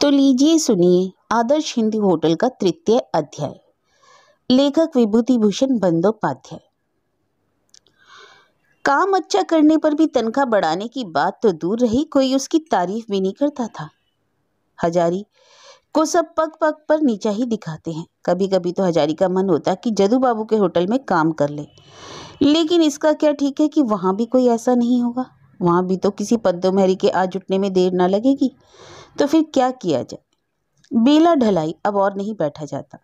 तो लीजिए सुनिए आदर्श हिंदी होटल का तृतीय अध्याय। लेखक विभूति भूषण बंदोपाध्याय। काम अच्छा करने पर भी तनख्वाह बढ़ाने की बात तो दूर रही, कोई उसकी तारीफ भी नहीं करता था। हजारी को सब पग पग पर नीचा ही दिखाते हैं। कभी कभी तो हजारी का मन होता कि जदू बाबू के होटल में काम कर ले, लेकिन इसका क्या ठीक है कि वहां भी कोई ऐसा नहीं होगा। वहां भी तो किसी पद्दोमहरी के आ जुटने में देर ना लगेगी। तो फिर क्या किया जाए? बेला ढलाई, अब और नहीं बैठा जाता।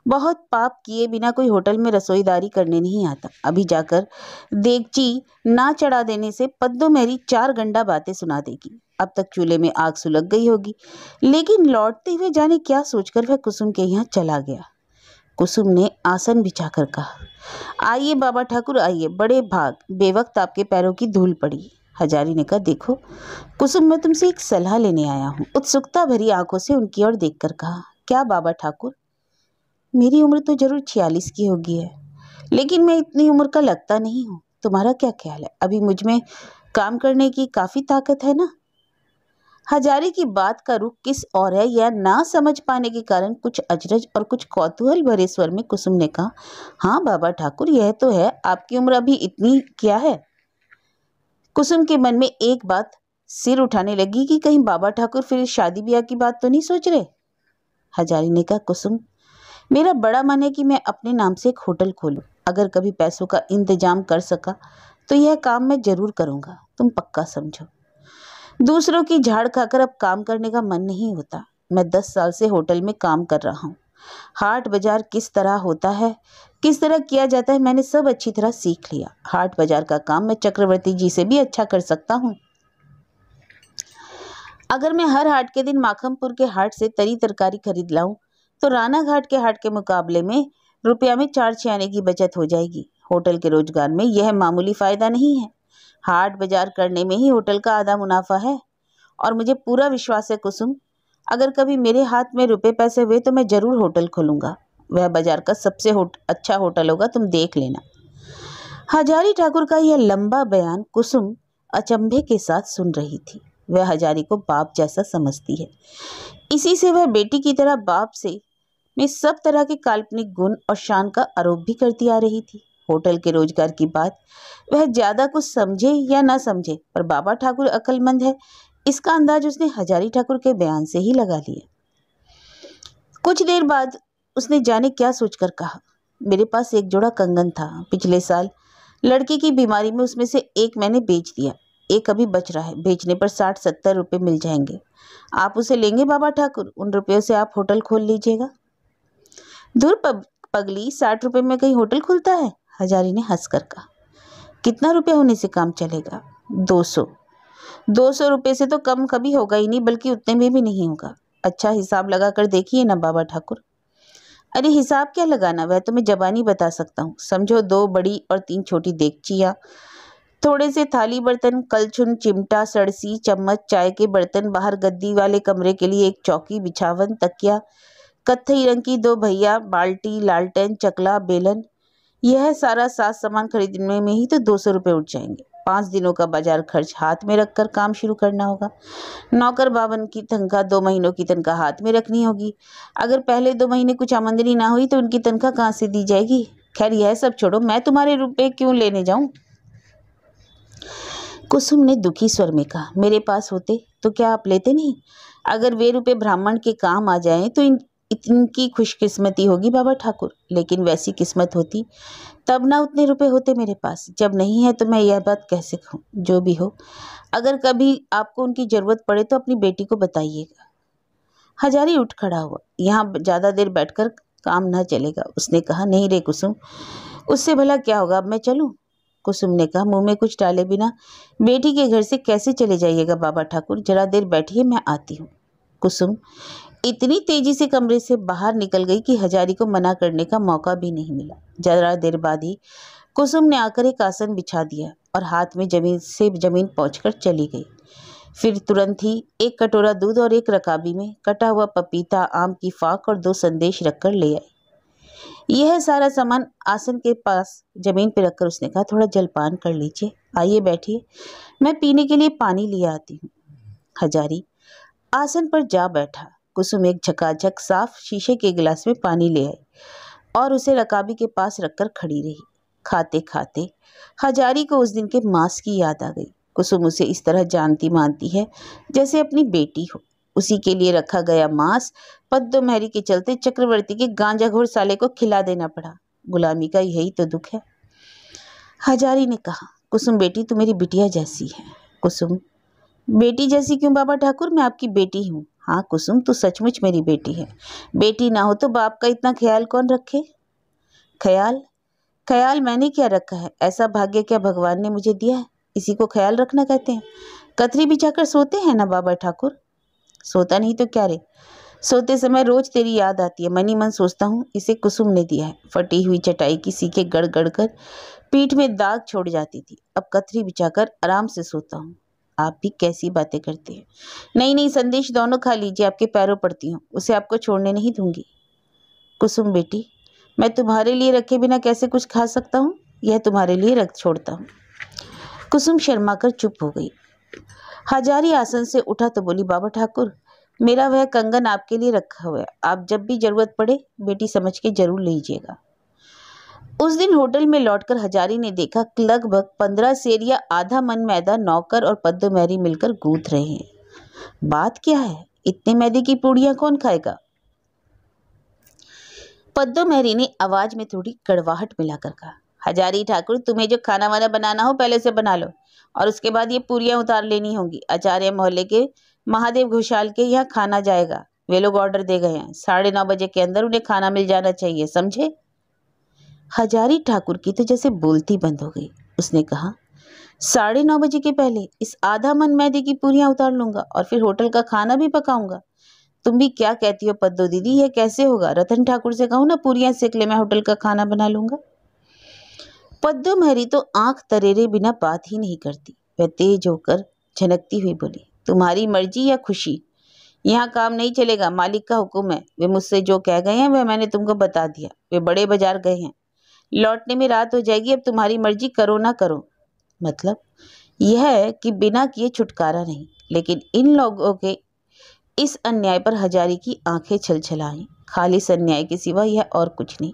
बहुत पाप किए बिना कोई होटल में रसोईदारी करने नहीं आता। अभी जाकर देगची ना चढ़ा देने से पद्दो मेरी 4 गंडा बातें सुना देगी। अब तक चूल्हे में आग सुलग गई होगी, लेकिन लौटते हुए जाने क्या सोचकर वह कुसुम के यहाँ चला गया। कुसुम ने आसन बिछाकर कहा, आइए बाबा ठाकुर आइए, बड़े भाग बेवक्त आपके पैरों की धूल पड़ी। हजारी ने कहा, देखो कुसुम, मैं तुमसे एक सलाह लेने आया हूँ। उत्सुकता भरी आंखों से उनकी ओर देखकर कहा, क्या बाबा ठाकुर? मेरी उम्र तो जरूर 46 की होगी है, लेकिन मैं इतनी उम्र का लगता नहीं हूँ। तुम्हारा क्या ख्याल है? अभी मुझ में काम करने की काफी ताकत है ना? हजारी की बात का रुख किस और है यह ना समझ पाने के कारण कुछ अचरज और कुछ कौतूहल भरे स्वर में कुसुम ने कहा, हाँ बाबा ठाकुर, यह तो है। आपकी उम्र अभी इतनी क्या है? कुसुम के मन में एक बात सिर उठाने लगी कि कहीं बाबा ठाकुर फिर शादी ब्याह की बात तो नहीं सोच रहे। हजारी ने कहा, कुसुम, मेरा बड़ा मन है कि मैं अपने नाम से एक होटल खोलूं। अगर कभी पैसों का इंतजाम कर सका तो यह काम मैं जरूर करूंगा, तुम पक्का समझो। दूसरों की झाड़ खाकर अब काम करने का मन नहीं होता। मैं 10 साल से होटल में काम कर रहा हूँ। हाट बाजार किस तरह होता है, किस तरह किया जाता है, मैंने सब अच्छी तरह सीख लिया। हाट बाजार का काम मैं चक्रवर्ती जी से भी अच्छा कर सकता हूँ। अगर मैं हर हाट के दिन माखमपुर के हाट से तरी तरकारी खरीद लाऊं तो राना घाट के हाट के मुकाबले में रुपया में 4 आने की बचत हो जाएगी। होटल के रोजगार में यह मामूली फायदा नहीं है। हाट बाजार करने में ही होटल का आधा मुनाफा है। और मुझे पूरा विश्वास है कुसुम, अगर कभी मेरे हाथ में रुपए पैसे हुए तो मैं जरूर होटल खोलूंगा। वह बाजार का सबसे अच्छा होटल होगा, तुम देख लेना। हजारी ठाकुर का यह लंबा बयान कुसुम अचंभे के साथ सुन रही थी। वह हजारी को बाप जैसा समझती है, इसी से वह बेटी की तरह बाप से में सब तरह के काल्पनिक गुण और शान का आरोप भी करती आ रही थी। होटल के रोजगार की बात वह ज्यादा कुछ समझे या ना समझे, पर बाबा ठाकुर अक्लमंद है, इसका अंदाज उसने हजारी ठाकुर के बयान से ही लगा लिया। कुछ देर बाद उसने जाने क्या सोचकर कहा, मेरे पास एक जोड़ा कंगन था। पिछले साल लड़के की बीमारी में उसमें से एक मैंने बेच दिया, एक अभी बच रहा है। बेचने पर 60-70 रुपए मिल जाएंगे। आप उसे लेंगे बाबा ठाकुर? उन रुपयों से आप होटल खोल लीजिएगा। दूर पगली, 60 रुपए में कहीं होटल खुलता है? हजारी ने हंसकर कहा। कितना रुपया होने से काम चलेगा? 200 रुपए से तो कम कभी होगा ही नहीं, बल्कि उतने में भी नहीं होगा। अच्छा हिसाब लगा कर देखिए ना बाबा ठाकुर। अरे हिसाब क्या लगाना, वह तो मैं जबानी बता सकता हूँ। समझो 2 बड़ी और 3 छोटी देगचियाँ, थोड़े से थाली बर्तन, कलछुन, चिमटा, सड़सी, चम्मच, चाय के बर्तन, बाहर गद्दी वाले कमरे के लिए एक चौकी, बिछावन, तकिया, कत्थई रंग की 2 भैया, बाल्टी, लालटेन, चकला, बेलन। यह सारा साज सामान खरीदने में ही तो 200 रुपये उठ जाएंगे। 5 दिनों का बाजार खर्च हाथ में रखकर काम शुरू करना होगा। नौकर बावन की तनख्वाह 2 महीनों की तनख्वाह हाथ में रखनी होगी। अगर पहले 2 महीने कुछ आमदनी ना हुई तो उनकी तनख्वाह कहाँ से दी जाएगी? खैर यह सब छोड़ो, मैं तुम्हारे रुपए क्यों लेने जाऊं? कुसुम ने दुखी स्वर में कहा, मेरे पास होते तो क्या आप लेते नहीं? अगर वे रुपए ब्राह्मण के काम आ जाएं तो इनकी खुशकिस्मती होगी बाबा ठाकुर। लेकिन वैसी किस्मत होती तब ना उतने रुपए होते मेरे पास। जब नहीं है तो मैं यह बात कैसे कहूँ? जो भी हो, अगर कभी आपको उनकी जरूरत पड़े तो अपनी बेटी को बताइएगा। हजारी उठ खड़ा हुआ। यहाँ ज्यादा देर बैठकर काम ना चलेगा, उसने कहा। नहीं रे कुसुम, उससे भला क्या होगा, अब मैं चलूं? कुसुम ने कहा, मुंह में कुछ डाले बिना, बेटी के घर से कैसे चले जाइएगा बाबा ठाकुर? जरा देर बैठिए, मैं आती हूँ। कुसुम इतनी तेजी से कमरे से बाहर निकल गई कि हजारी को मना करने का मौका भी नहीं मिला। जरा देर बाद ही कुसुम ने आकर एक आसन बिछा दिया और हाथ में जमीन पहुंचकर चली गई। फिर तुरंत ही एक कटोरा दूध और एक रकाबी में कटा हुआ पपीता, आम की फाक और 2 संदेश रखकर ले आई। यह सारा सामान आसन के पास जमीन पर रखकर उसने कहा, थोड़ा जलपान कर लीजिए। आइए बैठिए, मैं पीने के लिए पानी लिए आती हूँ। हजारी आसन पर जा बैठा। कुसुम एक झकाझक साफ शीशे के गिलास में पानी ले आई और उसे रकाबी के पास रखकर खड़ी रही। खाते खाते हजारी को उस दिन के मांस की याद आ गई। कुसुम उसे इस तरह जानती मानती है जैसे अपनी बेटी हो। उसी के लिए रखा गया मांस पद्महरी के चलते चक्रवर्ती के गांजाखोर साले को खिला देना पड़ा। गुलामी का यही तो दुख है। हजारी ने कहा, कुसुम बेटी तू मेरी बिटिया जैसी है। कुसुम, बेटी जैसी क्यों बाबा ठाकुर, मैं आपकी बेटी हूँ। हाँ कुसुम, तू सचमुच मेरी बेटी है। बेटी ना हो तो बाप का इतना ख्याल कौन रखे। ख्याल ख्याल मैंने क्या रखा है, ऐसा भाग्य क्या भगवान ने मुझे दिया है, इसी को ख्याल रखना कहते हैं। कतरी बिछाकर सोते हैं ना बाबा ठाकुर। सोता नहीं तो क्या रे, सोते समय रोज तेरी याद आती है। मनी मन सोचता हूँ इसे कुसुम ने दिया है। फटी हुई चटाई की सीके गड़ गड़ कर पीठ में दाग छोड़ जाती थी। अब कतरी बिछाकर आराम से सोता हूँ। आप भी कैसी बातें करते हैं। नहीं नहीं, संदेश दोनों खा लीजिए, आपके पैरों पड़ती हूँ, उसे आपको छोड़ने नहीं दूंगी। कुसुम बेटी, मैं तुम्हारे लिए रखे बिना कैसे कुछ खा सकता हूँ, यह तुम्हारे लिए रख छोड़ता हूँ। कुसुम शर्मा कर चुप हो गई। हजारी आसन से उठा तो बोली, बाबा ठाकुर मेरा वह कंगन आपके लिए रखा हुआ है, आप जब भी जरूरत पड़े बेटी समझ के जरूर लीजिएगा। उस दिन होटल में लौटकर हजारी ने देखा लगभग 15 सेर या आधा मन मैदा नौकर और पद्महरी मिलकर गूंथ रहे हैं। बात क्या है, इतने मैदे की पूड़ियां कौन खाएगा। पद्महरी ने आवाज में थोड़ी कड़वाहट मिलाकर कहा, हजारी ठाकुर तुम्हें जो खाना वाना बनाना हो पहले से बना लो और उसके बाद ये पूरियां उतार लेनी होंगी। आचार्य मोहल्ले के महादेव घोषाल के यहाँ खाना जाएगा, वे लोग ऑर्डर दे गए हैं। 9:30 बजे के अंदर उन्हें खाना मिल जाना चाहिए, समझे। हजारी ठाकुर की तो जैसे बोलती बंद हो गई। उसने कहा, 9:30 बजे के पहले इस आधा मन मैदे की पूरियां उतार लूंगा और फिर होटल का खाना भी पकाऊंगा। तुम भी क्या कहती हो पद्दो दीदी, यह कैसे होगा। रतन ठाकुर से कहूँ ना पूरियां सेक ले, मैं होटल का खाना बना लूंगा। पद्महरी तो आंख तरेरे बिना बात ही नहीं करती। वह तेज होकर झनकती हुई बोली, तुम्हारी मर्जी या खुशी, यहाँ काम नहीं चलेगा, मालिक का हुक्म है। वे मुझसे जो कह गए हैं वह मैंने तुमको बता दिया। वे बड़े बाजार गए हैं, लौटने में रात हो जाएगी। अब तुम्हारी मर्जी, करो ना करो। मतलब यह है कि बिना किए छुटकारा नहीं। लेकिन इन लोगों के इस अन्याय पर हजारी की आंखें छलछलाईं। खालिस अन्याय के सिवा यह और कुछ नहीं।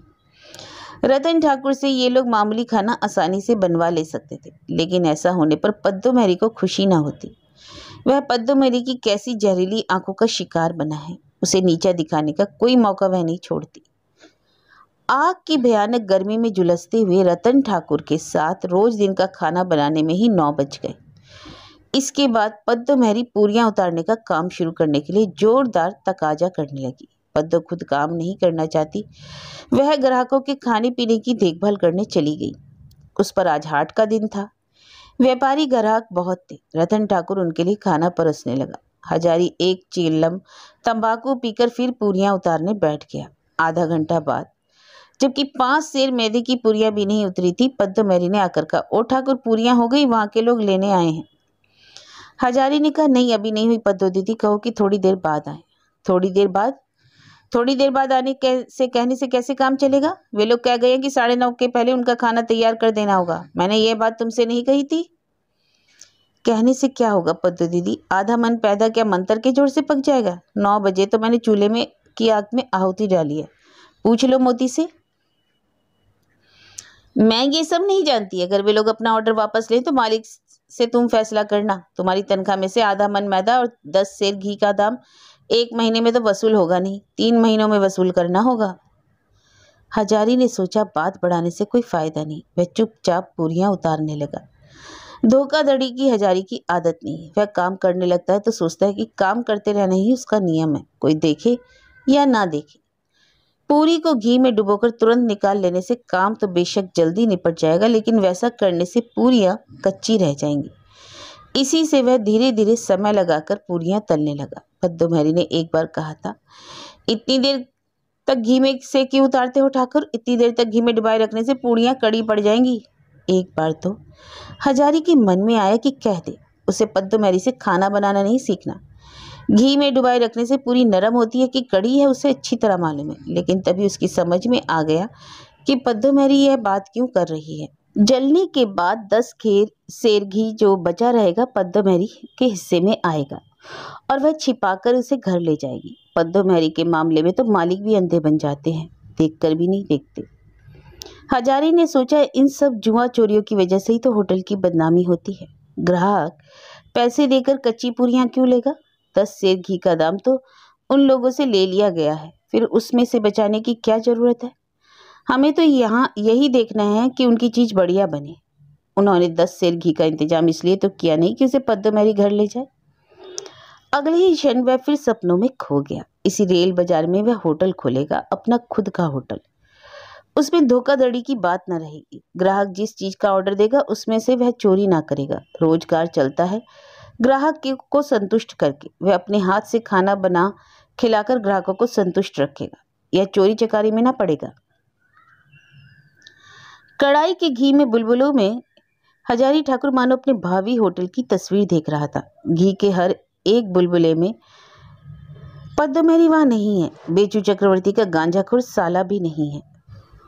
रतन ठाकुर से ये लोग मामूली खाना आसानी से बनवा ले सकते थे, लेकिन ऐसा होने पर पद्महरी को खुशी ना होती। वह पद्महरी की कैसी जहरीली आंखों का शिकार बना है, उसे नीचा दिखाने का कोई मौका वह नहीं छोड़ती। आग की भयानक गर्मी में झुलसते हुए रतन ठाकुर के साथ रोज दिन का खाना बनाने में ही 9 बज गए। इसके बाद पद्महरी पूरियां उतारने का काम शुरू करने के लिए जोरदार तकाजा करने लगी। पद्दो खुद काम नहीं करना चाहती, वह ग्राहकों के खाने पीने की देखभाल करने चली गई। उस पर आज हाट का दिन था, व्यापारी ग्राहक बहुत थे। रतन ठाकुर उनके लिए खाना परोसने लगा। हजारी एक चीलम तंबाकू पीकर फिर पूरियां उतारने बैठ गया। आधा घंटा बाद, जबकि 5 सेर मैदे की पूरियां भी नहीं उतरी थी, पद्महरी ने आकर कहा, ओ ठाकुर पूरियां हो गई, वहां के लोग लेने आए हैं। हजारी ने कहा, नहीं अभी नहीं हुई पद्दो दीदी, कहो कि थोड़ी देर बाद आए। थोड़ी देर बाद आने से कहने से कैसे काम चलेगा। वे लोग कह गए हैं कि 9:30 के पहले उनका खाना तैयार कर देना होगा। मैंने ये बात तुमसे नहीं कही थी। कहने से क्या होगा पद्दो दीदी, आधा मन पैदा क्या मंत्र के जोर से पक जाएगा। 9 बजे तो मैंने चूल्हे में की आग में आहुति डाली है, पूछ लो मोती से। मैं ये सब नहीं जानती। अगर वे लोग अपना ऑर्डर वापस लें तो मालिक से तुम फैसला करना। तुम्हारी तनख्वाह में से आधा मन मैदा और 10 सेर घी का दाम 1 महीने में तो वसूल होगा नहीं, 3 महीनों में वसूल करना होगा। हजारी ने सोचा बात बढ़ाने से कोई फायदा नहीं। वह चुपचाप पूरियां उतारने लगा। धोखाधड़ी की हजारी की आदत नहीं है। वह काम करने लगता है तो सोचता है कि काम करते रहना ही उसका नियम है, कोई देखे या ना देखे। पूरी को घी में डुबोकर तुरंत निकाल लेने से काम तो बेशक जल्दी निपट जाएगा, लेकिन वैसा करने से पूरियां कच्ची रह जाएंगी। इसी से वह धीरे धीरे समय लगाकर पूरियां तलने लगा। पद्महरी ने एक बार कहा था, इतनी देर तक घी में से क्यों उतारते हो ठाकुर, इतनी देर तक घी में डुबाए रखने से पूरियां कड़ी पड़ जाएंगी। एक बार तो हजारी के मन में आया कि कह दे, उसे पद्महरी से खाना बनाना नहीं सीखना। घी में डुबाए रखने से पूरी नरम होती है कि कड़ी है उसे अच्छी तरह मालूम है, लेकिन तभी उसकी समझ में आ गया कि पद्महरी यह बात क्यों कर रही है। जलने के बाद 10 सेर घी जो बचा रहेगा पद्महरी के हिस्से में आएगा। और वह छिपाकर उसे घर ले जाएगी। पद्दोमेरी के मामले में तो मालिक भी अंधे बन जाते हैं, देखकर भी नहीं देखते। हजारी ने सोचा, इन सब जुआ चोरियों की वजह से ही तो होटल की बदनामी होती है। ग्राहक पैसे देकर कच्ची पूरियां क्यों लेगा? 10 सेर घी का दाम तो उन लोगों से ले लिया गया है, फिर उसमें से बचाने की क्या जरूरत है? हमें तो यहाँ यही देखना है कि उनकी चीज बढ़िया बने। उन्होंने 10 सेर घी का इंतजाम इसलिए तो किया नहीं कि उसे पद्दोमेरी घर ले जाए। अगले ही क्षण वह फिर सपनों में खो गया। इसी रेल बाजार में वह होटल खोलेगा, अपना खुद का होटल। उसमें धोखाधड़ी की बात न रहेगी। ग्राहक जिस चीज का ऑर्डर देगा उसमें से वह चोरी ना करेगा। रोजगार चलता है ग्राहक को संतुष्ट करके। वह अपने हाथ से खाना बना खिलाकर ग्राहकों को संतुष्ट रखेगा। यह चोरी चकारी में ना पड़ेगा। कढ़ाई के घी में बुलबुलों में हजारी ठाकुर मानो अपने भावी होटल की तस्वीर देख रहा था। घी के हर एक बुलबुले में पद्दोमेरी वहां नहीं है। बेचू चक्रवर्ती का गांजाखोर साला भी नहीं है।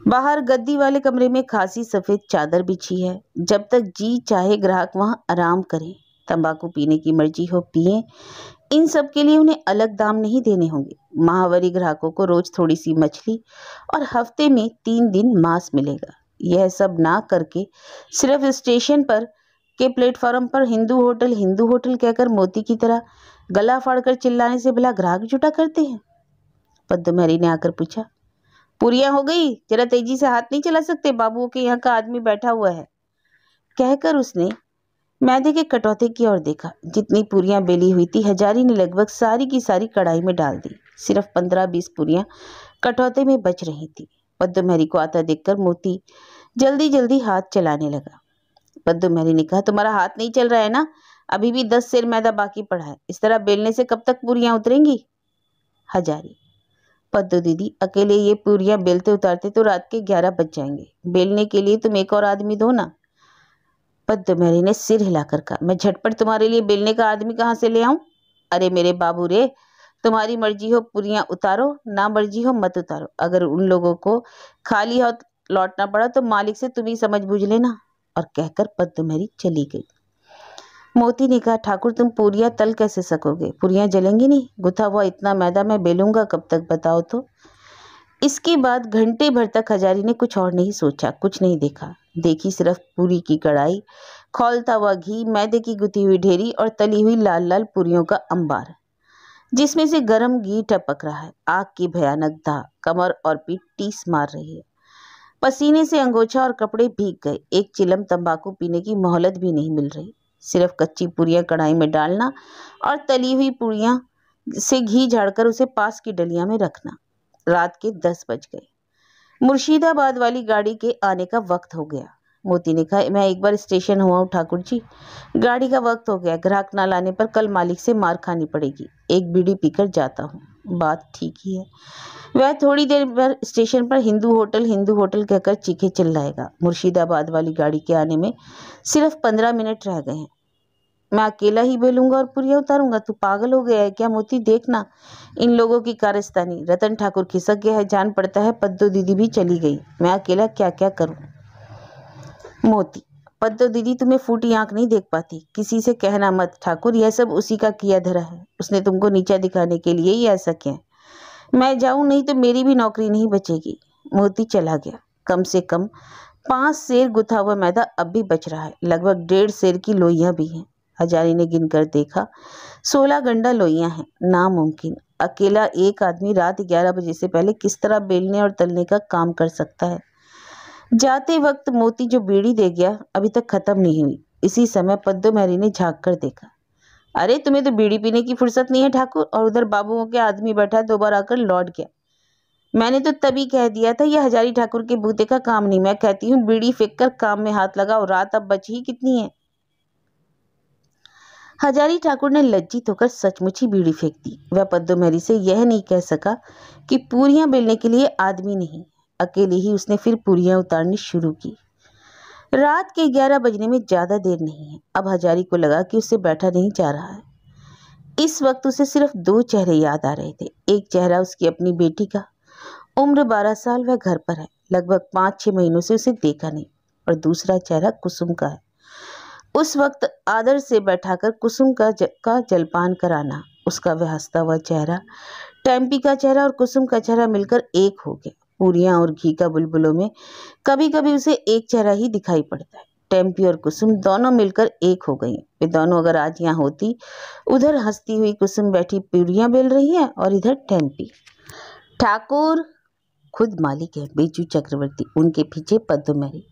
बाहर गद्दी वाले कमरे में खासी सफेद चादर बिछी है। जब तक जी चाहे ग्राहक वहां आराम करें। तंबाकू पीने की मर्जी हो पिए। इन सब के लिए उन्हें अलग दाम नहीं देने होंगे। माहवारी ग्राहकों को रोज थोड़ी सी मछली और हफ्ते में 3 दिन मांस मिलेगा। यह सब ना करके सिर्फ स्टेशन पर के प्लेटफॉर्म पर हिंदू होटल कहकर मोती की तरह गला फाड़कर चिल्लाने से भला ग्राहक जुटा करते हैं? पद्दोमेरी ने आकर पूछा, पूरियां हो गई? जरा तेजी से हाथ नहीं चला सकते? बाबुओं के यहाँ का आदमी बैठा हुआ है। कहकर उसने मैदे के कटौते की ओर देखा। जितनी पूरियां बेली हुई थी हजारी ने लगभग सारी की सारी कढ़ाई में डाल दी। सिर्फ 15-20 पूरियां कटौते में बच रही थी। पद्दोमेरी को आता देखकर मोती जल्दी जल्दी हाथ चलाने लगा। पद्दोमेरी ने कहा, तुम्हारा हाथ नहीं चल रहा है ना? अभी भी 10 सेर मैदा बाकी पड़ा है। इस तरह बेलने से कब तक पूरियां उतरेंगी? हजारी, पद्दो दीदी, अकेले ये पूरियां बेलते उतारते तो रात के 11 बज जाएंगे। बेलने के लिए तुम एक और आदमी दो ना। पद्दोमेरी ने सिर हिलाकर कहा, मैं झटपट तुम्हारे लिए बेलने का आदमी कहाँ से ले आऊं? अरे मेरे बाबू रे, तुम्हारी मर्जी हो पूरियां उतारो, ना मर्जी हो मत उतारो। अगर उन लोगों को खाली हाथ लौटना पड़ा तो मालिक से तुम ही समझ बूझ लेना। और कहकर पद्दोमेरी चली गई। मोती ने कहा, ठाकुर तुम पूरियां तल कैसे सकोगे? पूरियां जलेंगी नहीं। गुथा हुआ इतना मैदा मैं बेलूंगा कब तक, बताओ तो। इसके बाद घंटे भर तक हजारी ने कुछ और नहीं सोचा, कुछ नहीं देखा। देखी सिर्फ पूरी की कढ़ाई, खौलता हुआ घी, मैदे की गुथी हुई ढेरी और तली हुई लाल लाल पूरियों का अंबार, जिसमें से गर्म घी टपक रहा है। आग की भयानक दाह कमर और पीठ टीस मार रही है। पसीने से अंगोछा और कपड़े भीग गए। एक चिलम तंबाकू पीने की मोहलत भी नहीं मिल रही। सिर्फ कच्ची पूरियां कढ़ाई में डालना और तली हुई पूरियां से घी झाड़कर उसे पास की डलिया में रखना। रात के 10 बज गए। मुर्शिदाबाद वाली गाड़ी के आने का वक्त हो गया। मोती ने कहा, मैं एक बार स्टेशन हुआ हूँ ठाकुर जी, गाड़ी का वक्त हो गया। ग्राहक ना लाने पर कल मालिक से मार खानी पड़ेगी। एक बीड़ी पीकर जाता हूँ। बात ठीक ही है। वह थोड़ी देर पर स्टेशन पर हिंदू होटल कहकर चीखे चिल्लाएगा। मुर्शिदाबाद वाली गाड़ी के आने में सिर्फ 15 मिनट रह गए हैं। मैं अकेला ही बेलूंगा और पूरियां उतारूंगा? तू पागल हो गया है क्या मोती? देखना इन लोगों की कारस्तानी। रतन ठाकुर खिसक गया है, जान पड़ता है पद्दो दीदी भी चली गई। मैं अकेला क्या क्या करूं? मोती, पद्दो दीदी तुम्हें फूटी आंख नहीं देख पाती। किसी से कहना मत ठाकुर, यह सब उसी का किया धरा है। उसने तुमको नीचा दिखाने के लिए ही ऐसा किया। मैं जाऊं नहीं तो मेरी भी नौकरी नहीं बचेगी। मोती चला गया। कम से कम 5 सेर गुथा हुआ मैदा अब भी बच रहा है। लगभग 1.5 सेर की लोइयां भी हैं। हजारी ने गिनकर देखा, 16 गंडा लोइयां हैं। नामुमकिन। अकेला एक आदमी रात 11 बजे से पहले किस तरह बेलने और तलने का काम कर सकता है? जाते वक्त मोती जो बीड़ी दे गया अभी तक खत्म नहीं हुई। इसी समय पद्दोमेरी ने झांक कर देखा। अरे तुम्हें तो बीड़ी पीने की फुर्सत नहीं है ठाकुर, और उधर बाबुओं के आदमी बैठा 2 बार आकर लौट गया। मैंने तो तभी कह दिया था यह हजारी ठाकुर के बूते का काम नहीं। मैं कहती हूँ बीड़ी फेंक कर काम में हाथ लगाओ। रात अब बची ही कितनी है? हजारी ठाकुर ने लज्जित होकर सचमुच ही बीड़ी फेंक दी। वह पद्दोमेरी से यह नहीं कह सका कि पूरियां बेलने के लिए आदमी नहीं। अकेले ही उसने फिर पूरियां उतारनी शुरू की। रात के 11 बजने में ज्यादा देर नहीं है। अब हजारी को लगा कि उससे बैठा नहीं जा रहा है। इस वक्त उसे सिर्फ 2 चेहरे याद आ रहे थे। एक चेहरा उसकी अपनी बेटी का, उम्र 12 साल, वह घर पर है। लगभग 5-6 महीनों से उसे देखा नहीं। और दूसरा चेहरा कुसुम का है। उस वक्त आदर से बैठाकर कुसुम का जलपान कराना। उसका वह हंसता हुआ चेहरा, टेम्पी का चेहरा और कुसुम का चेहरा मिलकर एक हो गया। पूरियां और घी का बुलबुलों में कभी कभी उसे एक चेहरा ही दिखाई पड़ता है। टेम्पी और कुसुम दोनों मिलकर एक हो गई। वे दोनों अगर आज यहाँ होती, उधर हंसती हुई कुसुम बैठी पूरियां बेल रही है और इधर टेम्पी। ठाकुर खुद मालिक है बेचू चक्रवर्ती, उनके पीछे पद्दूमैरी।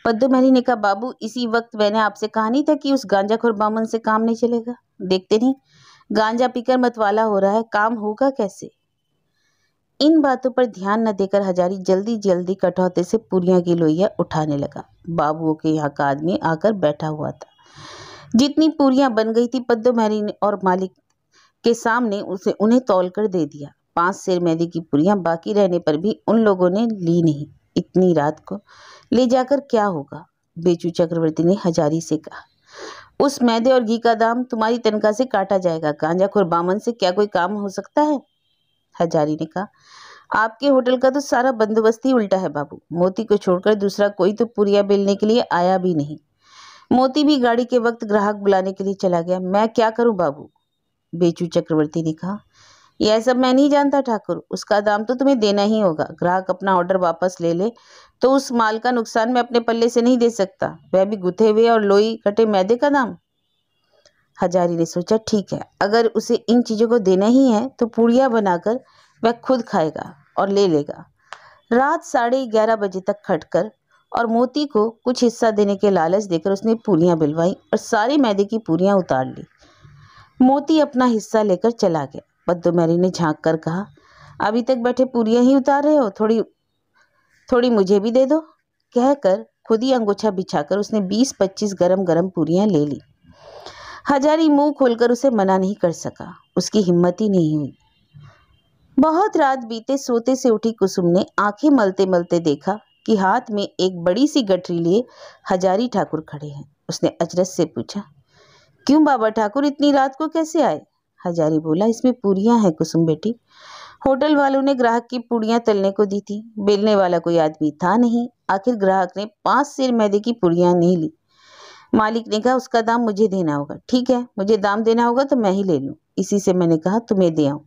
पद्दूमैरी ने कहा, बाबू इसी वक्त मैंने आपसे कहा नहीं था कि उस गांजाखोर बामन से काम नहीं चलेगा। देखते नहीं गांजा पीकर मतवाला हो रहा है, काम होगा कैसे। इन बातों पर ध्यान न देकर हजारी जल्दी जल्दी कटौते से पूरियां की लोइयां उठाने लगा। बाबुओं के यहाँ का आदमी आकर बैठा हुआ था। जितनी पूरियां बन गई थी पद्दूमैरी ने और मालिक के सामने उसे उन्हें तौल कर दे दिया। 5 सेर मैदे की पूरियां बाकी रहने पर भी उन लोगों ने ली नहीं। इतनी रात को ले जाकर क्या होगा, बेचू चक्रवर्ती ने हजारी से कहा। उस मैदे और घी का दाम तुम्हारी तनख्वाह से काटा जाएगा। गांजाखोर बामन से क्या कोई काम हो सकता है। हजारी ने कहा, आपके होटल का तो सारा बंदोबस्त ही उल्टा है बाबू। मोती को छोड़कर दूसरा कोई तो पूरियां बेलने के लिए आया भी नहीं। मोती भी गाड़ी के वक्त ग्राहक बुलाने के लिए चला गया। मैं क्या करूं बाबू, बेचू चक्रवर्ती ने कहा। यह सब मैं नहीं जानता ठाकुर, उसका दाम तो तुम्हें देना ही होगा। ग्राहक अपना ऑर्डर वापस ले ले तो उस माल का नुकसान मैं अपने पल्ले से नहीं दे सकता, वह भी गुथे हुए और लोई कटे मैदे का दाम। हजारी ने सोचा, ठीक है, अगर उसे इन चीजों को देना ही है तो पूड़ियां बनाकर वह खुद खाएगा और ले लेगा। रात 11:30 बजे तक खटकर और मोती को कुछ हिस्सा देने के लालच देकर उसने पूरियां बिलवाई और सारी मैदे की पूरियां उतार ली। मोती अपना हिस्सा लेकर चला गया। पद्दूमैरी ने झांक कर कहा, अभी तक बैठे पूरियां ही उतार रहे हो, थोड़ी थोड़ी मुझे भी दे दो। कहकर खुद ही अंगोछा बिछाकर उसने 20-25 गरम गरम पूरियां ले ली। हजारी मुंह खोलकर उसे मना नहीं कर सका, उसकी हिम्मत ही नहीं हुई। बहुत रात बीते सोते से उठी कुसुम ने आंखें मलते मलते देखा कि हाथ में एक बड़ी सी गठरी लिए हजारी ठाकुर खड़े हैं। उसने अचरज से पूछा, क्यों बाबा ठाकुर इतनी रात को कैसे आए। हजारी बोला, इसमें पूरियां हैं कुसुम बेटी। होटल वालों ने ग्राहक की पूड़ियां तलने को दी थी, बेलने वाला कोई आदमी था नहीं। आखिर ग्राहक ने 5 सेर मैदे की पूड़ियां नहीं ली। मालिक ने कहा, उसका दाम मुझे देना होगा। ठीक है, मुझे दाम देना होगा तो मैं ही ले लूं। इसी से मैंने कहा तुम्हें दे आऊं।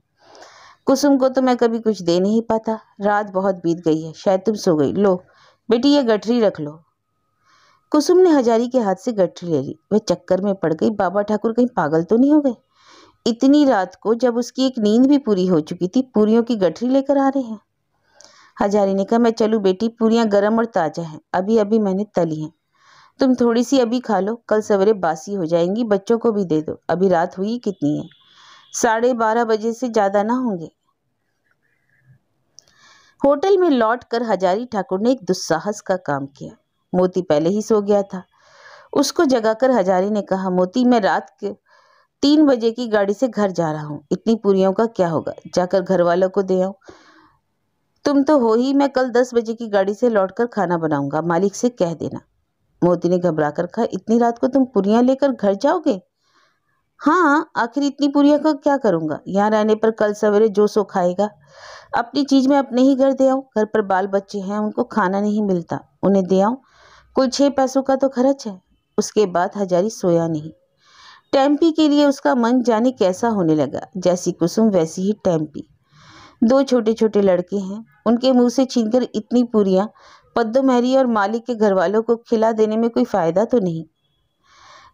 कुसुम को तो मैं कभी कुछ दे नहीं पाता। रात बहुत बीत गई है, शायद तुम सो गई। लो बेटी, ये गठरी रख लो। कुसुम ने हजारी के हाथ से गठरी ले ली। वह चक्कर में पड़ गई, बाबा ठाकुर कहीं पागल तो नहीं हो गए। इतनी रात को जब उसकी एक नींद भी पूरी हो चुकी थी, पूरियों की गठरी लेकर आ रहे हैं। हजारी ने कहा, मैं चलूं बेटी, पूरियां गर्म और ताजा हैं, अभी अभी मैंने तली हैं। तुम थोड़ी सी अभी खा लो, कल सवेरे बासी हो जाएंगी। बच्चों को भी दे दो, अभी रात हुई कितनी है, 12:30 बजे से ज्यादा ना होंगे। होटल में लौटकर हजारी ठाकुर ने एक दुस्साहस का काम किया। मोती पहले ही सो गया था। उसको जगाकर हजारी ने कहा, मोती, मैं रात के 3 बजे की गाड़ी से घर जा रहा हूँ। इतनी पूरियों का क्या होगा, जाकर घर वालों को दे आओ। तुम तो हो ही, मैं कल 10 बजे की गाड़ी से लौटकर खाना बनाऊंगा, मालिक से कह देना। मोती ने घबरा कर कहा, इतनी रात को तुम पूरियां लेकर घर जाओगे। हाँ, आखिर इतनी पूरियां का क्या करूंगा, यहाँ रहने पर कल सवेरे जो सो खाएगा। अपनी चीज में अपने ही घर दे आऊं, घर पर बाल बच्चे हैं, उनको खाना नहीं मिलता, उन्हें दे आऊं, कुल 6 पैसों का तो खर्च है। उसके बाद हजारी सोया नहीं। टेम्पी के लिए उसका मन जाने कैसा होने लगा। जैसी कुसुम वैसी ही टेम्पी। 2 छोटे छोटे लड़के हैं, उनके मुंह से छीनकर इतनी पूरियां पद्दूमैरी और मालिक के घर वालों को खिला देने में कोई फायदा तो नहीं।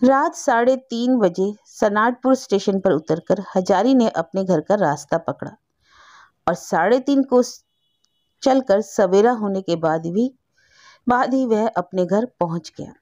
रात 3:30 बजे सनाटपुर स्टेशन पर उतरकर हजारी ने अपने घर का रास्ता पकड़ा और 3:30 कोस चलकर सवेरा होने के बाद ही वह अपने घर पहुंच गया।